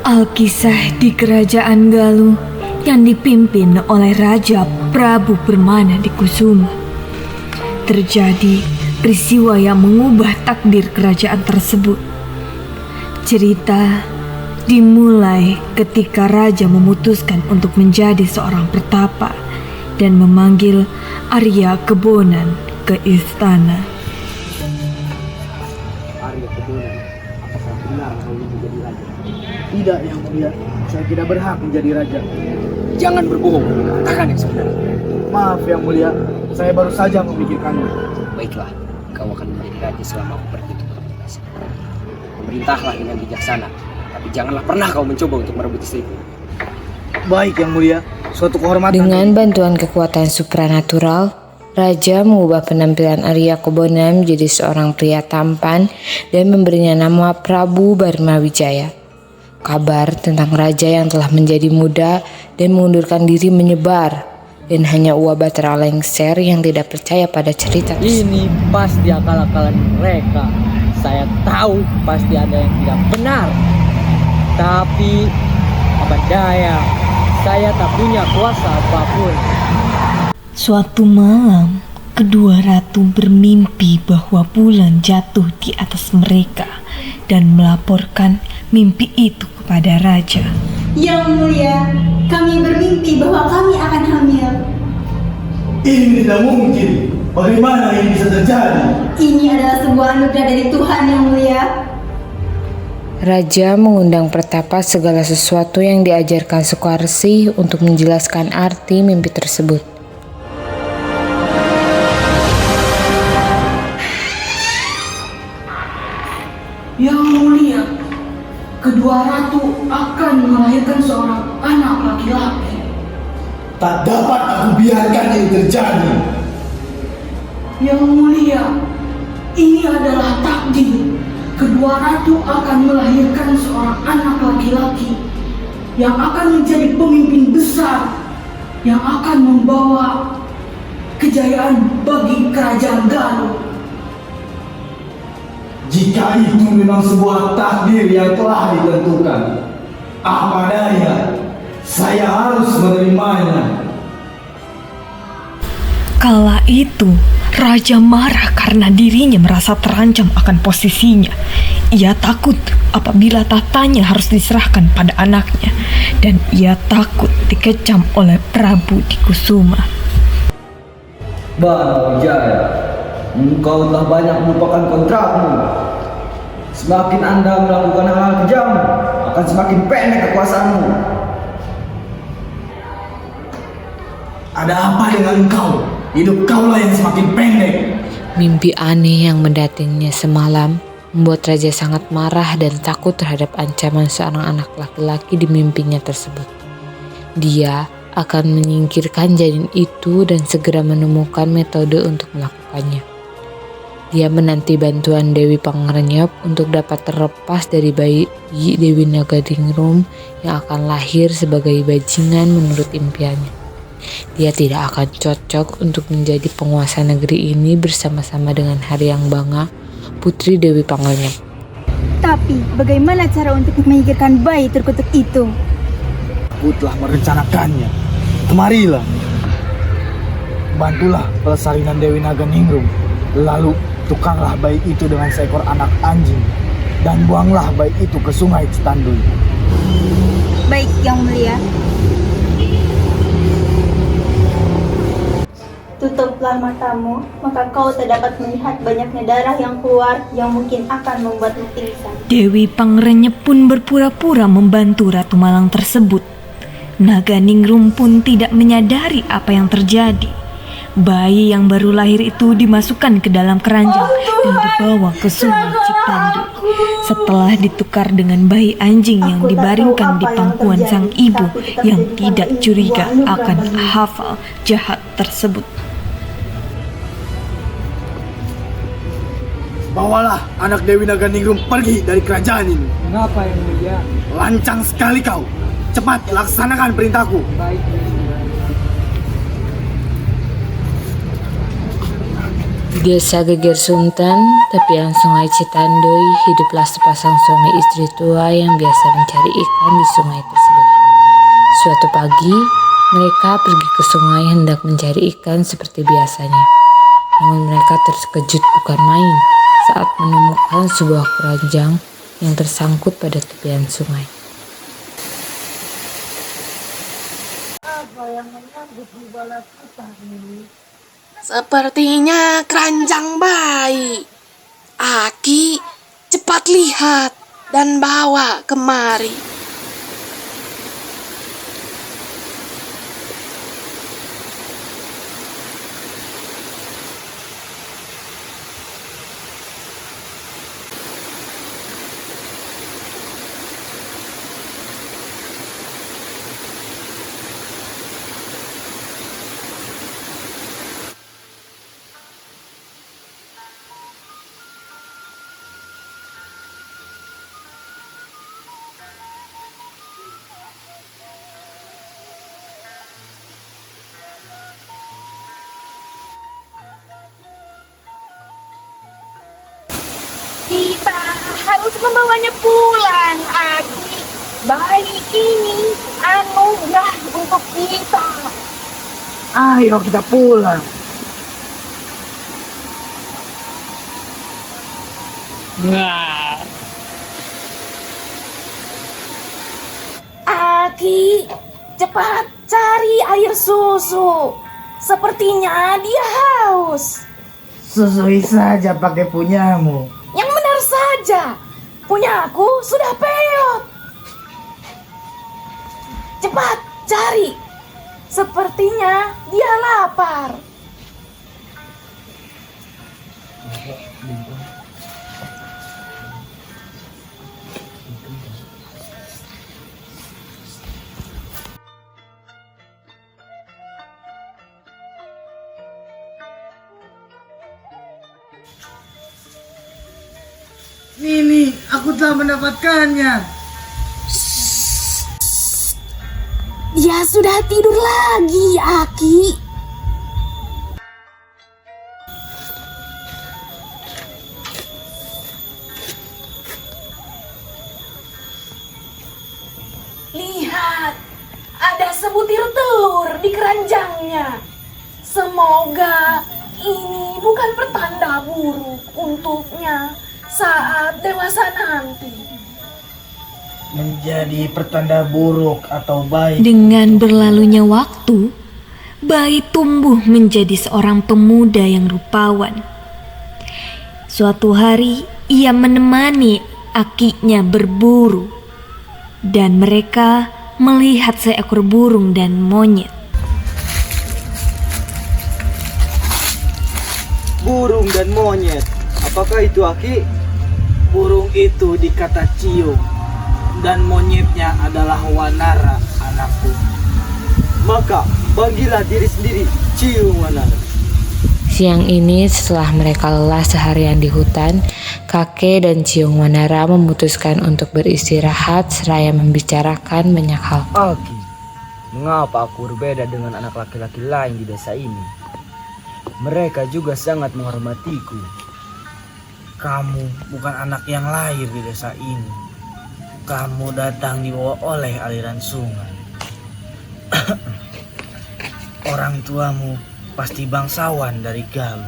Alkisah di Kerajaan Galuh yang dipimpin oleh Raja Prabu Permana di Kusuma. Terjadi peristiwa yang mengubah takdir kerajaan tersebut. Cerita dimulai ketika raja memutuskan untuk menjadi seorang pertapa dan memanggil Arya Kebonan ke istana. Arya Kebonan, apakah benar kau ingin menjadi raja? Tidak, Yang Mulia. Saya tidak berhak menjadi raja. Jangan berbohong, katakan yang sebenarnya. Maaf, Yang Mulia. Saya baru saja memikirkannya. Baiklah, kau akan menjadi raja selama aku pergi untuk berkomunikasi. Pemerintahlah dengan bijaksana, tapi janganlah pernah kau mencoba untuk merebut istriku. Baik, Yang Mulia. Suatu kehormatan. Dengan bantuan kekuatan supranatural, Raja mengubah penampilan Arya Kebonan menjadi seorang pria tampan dan memberinya nama Prabu Barmawijaya. Kabar tentang raja yang telah menjadi muda dan mengundurkan diri menyebar, dan hanya Uwa Batara Lengser yang tidak percaya pada cerita tersebut. Ini pasti akal-akalan mereka. Saya tahu pasti ada yang tidak benar. Tapi apa daya, saya tak punya kuasa apapun. Suatu malam, kedua ratu bermimpi bahwa bulan jatuh di atas mereka dan melaporkan mimpi itu kepada raja. Yang Mulia, kami bermimpi bahwa kami akan hamil. Ini tidak mungkin. Bagaimana ini bisa terjadi? Ini adalah sebuah anugerah dari Tuhan, Yang Mulia. Raja mengundang pertapa segala sesuatu yang diajarkan Sukarsi untuk menjelaskan arti mimpi tersebut. Yang Mulia, kedua ratu akan melahirkan seorang anak laki-laki. Tak dapat aku biarkan ini terjadi. Yang Mulia, ini adalah takdir. Kedua ratu akan melahirkan seorang anak laki-laki yang akan menjadi pemimpin besar, yang akan membawa kejayaan bagi kerajaan Galuh. Jika itu memang sebuah takdir yang telah ditentukan, apa daya, saya harus menerimanya. Kala itu, raja marah karena dirinya merasa terancam akan posisinya. Ia takut apabila tahtanya harus diserahkan pada anaknya, dan ia takut dikecam oleh Prabu di Kusuma. Barmawijaya, engkau telah banyak melupakan kontrakmu. Semakin Anda melakukan hal-hal kejam, akan semakin pendek kekuasaanmu. Ada apa dengan engkau? Hidup kaulah yang semakin pendek. Mimpi aneh yang mendatanginya semalam membuat raja sangat marah dan takut terhadap ancaman seorang anak laki-laki di mimpinya tersebut. Dia akan menyingkirkan janin itu dan segera menemukan metode untuk melakukannya. Dia menanti bantuan Dewi Pangerenyop untuk dapat terlepas dari bayi Dewi Nagadingrum yang akan lahir sebagai bajingan menurut impiannya. Dia tidak akan cocok untuk menjadi penguasa negeri ini bersama-sama dengan Haryang Banga, putri Dewi Pangerenyop. Tapi bagaimana cara untuk menyingkirkan bayi terkutuk itu? Aku telah merencanakannya. Kemarilah. Bantulah pelestarian Dewi Naganingrum. Lalu tukarlah bayi itu dengan seekor anak anjing dan buanglah bayi itu ke sungai Citandui. Baik, Yang Mulia. tutuplah matamu, maka kau tak dapat melihat banyaknya darah yang keluar yang mungkin akan membuatmu pingsan. Dewi Pangrenyep pun berpura-pura membantu Ratu Malang tersebut. Naga Ningrum pun tidak menyadari apa yang terjadi. Bayi yang baru lahir itu dimasukkan ke dalam keranjang dan dibawa ke Sungai Cipandu. Setelah ditukar dengan bayi anjing yang dibaringkan di pangkuan sang ibu yang tidak curiga akan hafal jahat tersebut. Bawalah anak Dewi Naga Ningrum pergi dari kerajaan ini. Mengapa yang mulia? Lancang sekali kau. Cepat laksanakan perintahku. Baik. Di desa Geger Sunten, tepian Sungai Citandui, hiduplah sepasang suami istri tua yang biasa mencari ikan di sungai tersebut. Suatu pagi, mereka pergi ke sungai hendak mencari ikan seperti biasanya. Namun mereka terkejut bukan main saat menemukan sebuah keranjang yang tersangkut pada tepian sungai. Sepertinya keranjang bayi. Aki, cepat lihat dan bawa kemari. Kita harus membawanya pulang, Aki. Bayi ini anugerah untuk kita. Ayo kita pulang. Aki, cepat cari air susu. Sepertinya dia haus. Susui saja pakai punyamu. Yang benar saja, punyaku sudah peot. Cepat cari. Sepertinya dia lapar. Ini, aku telah mendapatkannya. Dia sudah tidur lagi, Aki. Lihat, ada sebutir telur di keranjangnya. Semoga ini bukan pertanda buruk untuknya saat dewasa nanti. Menjadi pertanda buruk atau baik. Dengan berlalunya waktu, bayi tumbuh menjadi seorang pemuda yang rupawan. Suatu hari, ia menemani akinya berburu, dan mereka melihat seekor burung dan monyet. Burung dan monyet. Apakah itu, Aki? Burung itu dikata cium, dan monyetnya adalah Wanara, anakku. Maka bagilah diri sendiri cium Wanara. Siang ini setelah mereka lelah seharian di hutan, kakek dan Ciung Wanara memutuskan untuk beristirahat seraya membicarakan banyak hal. Aki, mengapa aku berbeda dengan anak laki-laki lain di desa ini? Mereka juga sangat menghormatiku. Kamu bukan anak yang lahir di desa ini. Kamu datang dibawa oleh aliran sungai. Orang tuamu pasti bangsawan dari Galuh.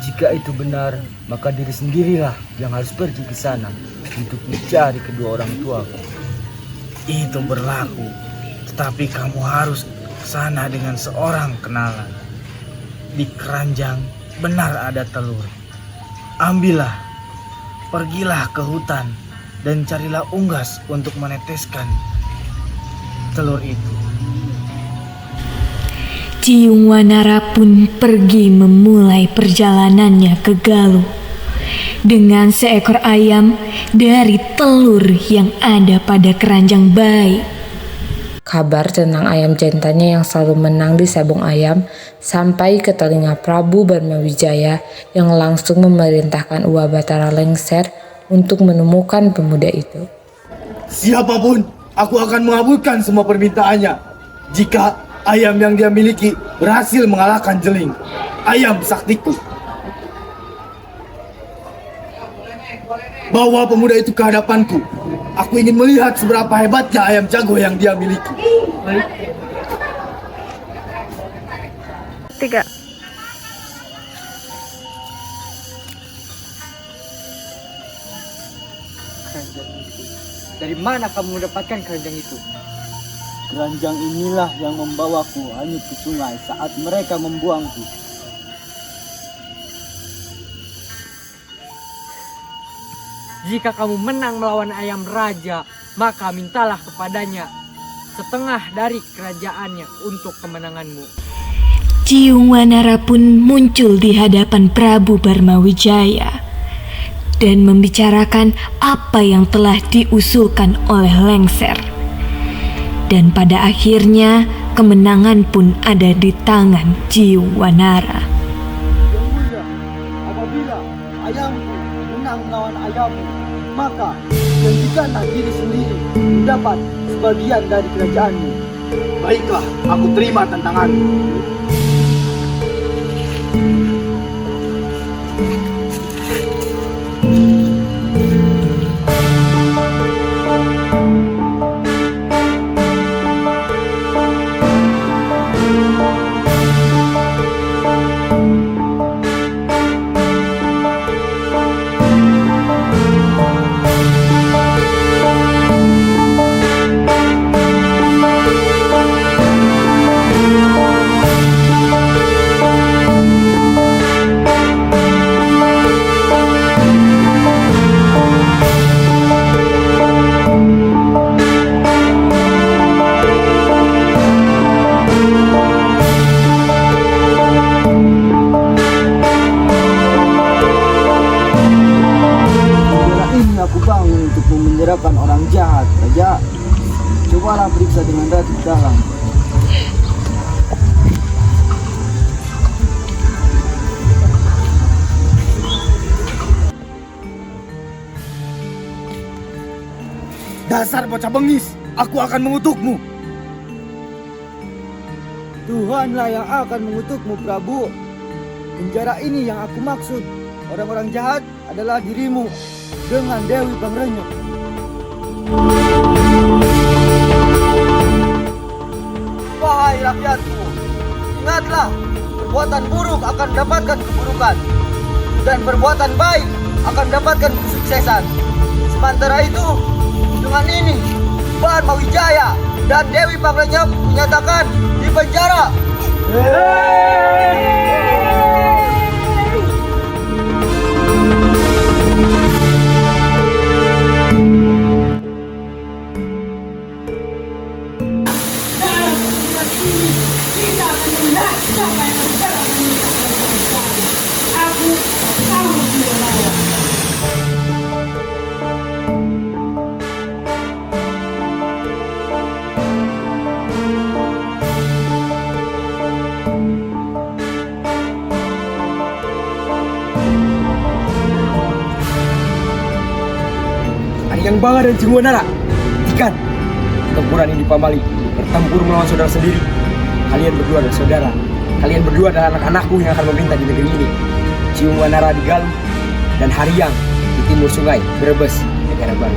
Jika itu benar, maka diri sendirilah yang harus pergi ke sana untuk mencari kedua orang tuaku. Itu berlaku, tetapi kamu harus ke sana dengan seorang kenalan. di keranjang benar ada telur. Ambillah, pergilah ke hutan dan carilah unggas untuk meneteskan telur itu. Ciung Wanara pun pergi memulai perjalanannya ke Galuh dengan seekor ayam dari telur yang ada pada keranjang bayi. Kabar tentang ayam jantannya yang selalu menang di sabung ayam sampai ke telinga Prabu Barmawijaya yang langsung memerintahkan Uwa Batara Lengser untuk menemukan pemuda itu. Siapapun, aku akan mengabulkan semua permintaannya jika ayam yang dia miliki berhasil mengalahkan Jeling, ayam saktiku. Bawa pemuda itu ke hadapanku. Aku ingin melihat seberapa hebatnya ayam jago yang dia miliki. Tiga. Keranjang itu. Dari mana kamu mendapatkan keranjang itu? Keranjang inilah yang membawaku hanyut ke sungai saat mereka membuangku. Jika kamu menang melawan ayam raja, maka mintalah kepadanya setengah dari kerajaannya untuk kemenanganmu. Ciung Wanara pun muncul di hadapan Prabu Barmawijaya dan membicarakan apa yang telah diusulkan oleh Lengser. Dan pada akhirnya kemenangan pun ada di tangan Ciung Wanara. Yang mulia, apabila ayamku menang melawan ayammu, maka janjikanlah diri sendiri mendapat sebagian dari kerajaanmu. Baiklah, aku terima tantanganmu. Aku bangun untuk memenjarakan orang jahat, Raja. Cobalah periksa dengan ratu dalam. Dasar bocah bengis, aku akan mengutukmu. Tuhanlah yang akan mengutukmu, Prabu. Penjara ini yang aku maksud. Orang-orang jahat adalah dirimu dengan Dewi Pangrenyuk. Wahai rakyatku, ingatlah, perbuatan buruk akan mendapatkan keburukan dan perbuatan baik akan mendapatkan kesuksesan. Sementara itu, dengan ini, Barmawijaya dan Dewi Pangrenyuk menyatakan di penjara. Yang Bangga dan Ciung Wanara, hentikan pertempuran ini pamali. Bertempur melawan saudara sendiri. Kalian berdua adalah saudara. Kalian berdua adalah anak-anakku yang akan memerintah di negeri ini. Ciung Wanara di Galuh dan Haryang di timur sungai Brebes, negara baru.